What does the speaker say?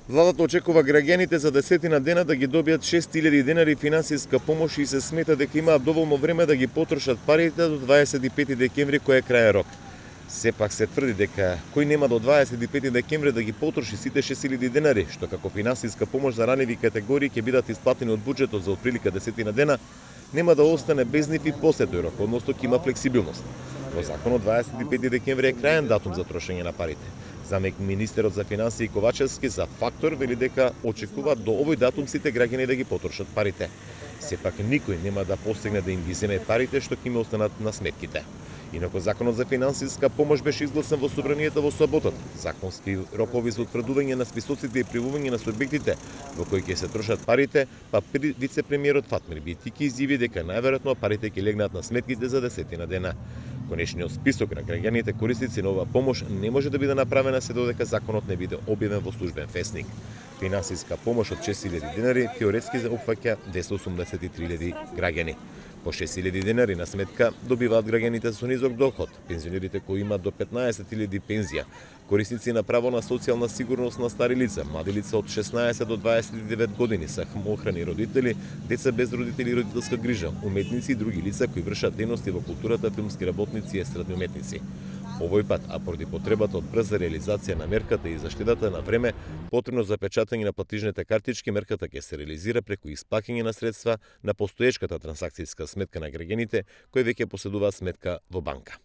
Владата очекува граѓаните за 10 дена да ги добијат 6.000 денари финансиска помош и се смета дека имаат доволно време да ги потрошат парите до 25 декември кој е крај рок. Сепак се тврди дека кој нема до 25 декември да ги потроши сите 6.000 денари, што како финансиска помош за раневи категории ќе бидат исплатени од буџетот за отприлика 10 дена, нема да остане без нив и после тој рок, односно ќе има флексибилност. Во законот 25 декември е крајен датум за трошење на парите. Замек министерот за финансии Ковачевски за Фактор вели дека очекува до овој датум сите граѓани да ги потрошат парите. Сепак никој нема да постигне да им ги земе парите што ќе им останат на сметките. Инаку законот за финансиска помош беше изгласен во собранието во саботата. Законски рокови за утврдување на списоците и пријавување на субјектите во кои ќе се трошат парите, па вице-премиерот Фатмир Битики изјави дека најверојатно парите ќе легнат на сметките за 10 дена. Конечниот список на граѓаните корисници на оваа помош не може да биде направена се додека законот не биде објавен во службен весник. Финансиска помош од 6.000 денари теоретски опфаќа 283.000 граѓани. По 6.000 денари на сметка добиваат граѓаните со низок доход, пензионерите кои имаат до 15.000 пензија, корисници на право на социјална сигурност на стари лица, млади лица од 16 до 29 години, самоохрани родители, деца без родители и родителска грижа, уметници и други лица кои вршат дејности во културата, филмски работници и естрадни уметници. Овој пат, а поради потребата од брза реализација на мерката и заштедата на време, потребно за печатање на платежните картички, мерката ќе се реализира преку исплаќање на средства на постоечката трансакцијска сметка на граѓаните кои веќе поседуваат сметка во банка.